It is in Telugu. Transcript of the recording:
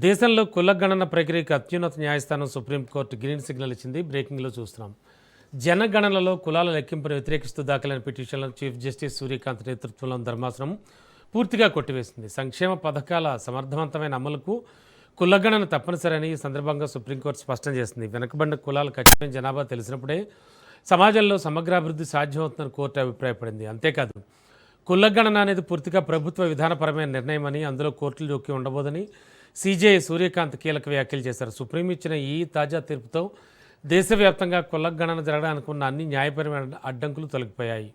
దేశంలో కుల గణన ప్రక్రియకు అత్యున్నత న్యాయస్థానం సుప్రీంకోర్టు గ్రీన్ సిగ్నల్ ఇచ్చింది. బ్రేకింగ్లో చూస్తున్నాం. జనగణనలో కులాల లెక్కింపును వ్యతిరేకిస్తూ దాఖలైన పిటిషన్లను చీఫ్ జస్టిస్ సూర్యకాంత్ నేతృత్వంలోని ధర్మాసనం పూర్తిగా కొట్టివేసింది. సంక్షేమ పథకాల సమర్థవంతమైన అమలుకు కులగణన తప్పనిసరని ఈ సందర్భంగా సుప్రీంకోర్టు స్పష్టం చేసింది. వెనుకబడిన కులాల ఖచ్చితమైన జనాభా తెలిసినప్పుడే సమాజంలో సమగ్రాభివృద్ధి సాధ్యమవుతుందని కోర్టు అభిప్రాయపడింది. అంతేకాదు, కులగణన అనేది పూర్తిగా ప్రభుత్వ విధానపరమైన నిర్ణయమని, అందులో కోర్టులు జోక్యం ఉండబోదని సీజేఐ సూర్యకాంత్ కీలక వ్యాఖ్యలు చేశారు. సుప్రీం ఇచ్చిన ఈ తాజా తీర్పుతో దేశవ్యాప్తంగా కులగణన జరగడానికి ఉన్న అన్ని న్యాయపరమైన అడ్డంకులు తొలగిపోయాయి.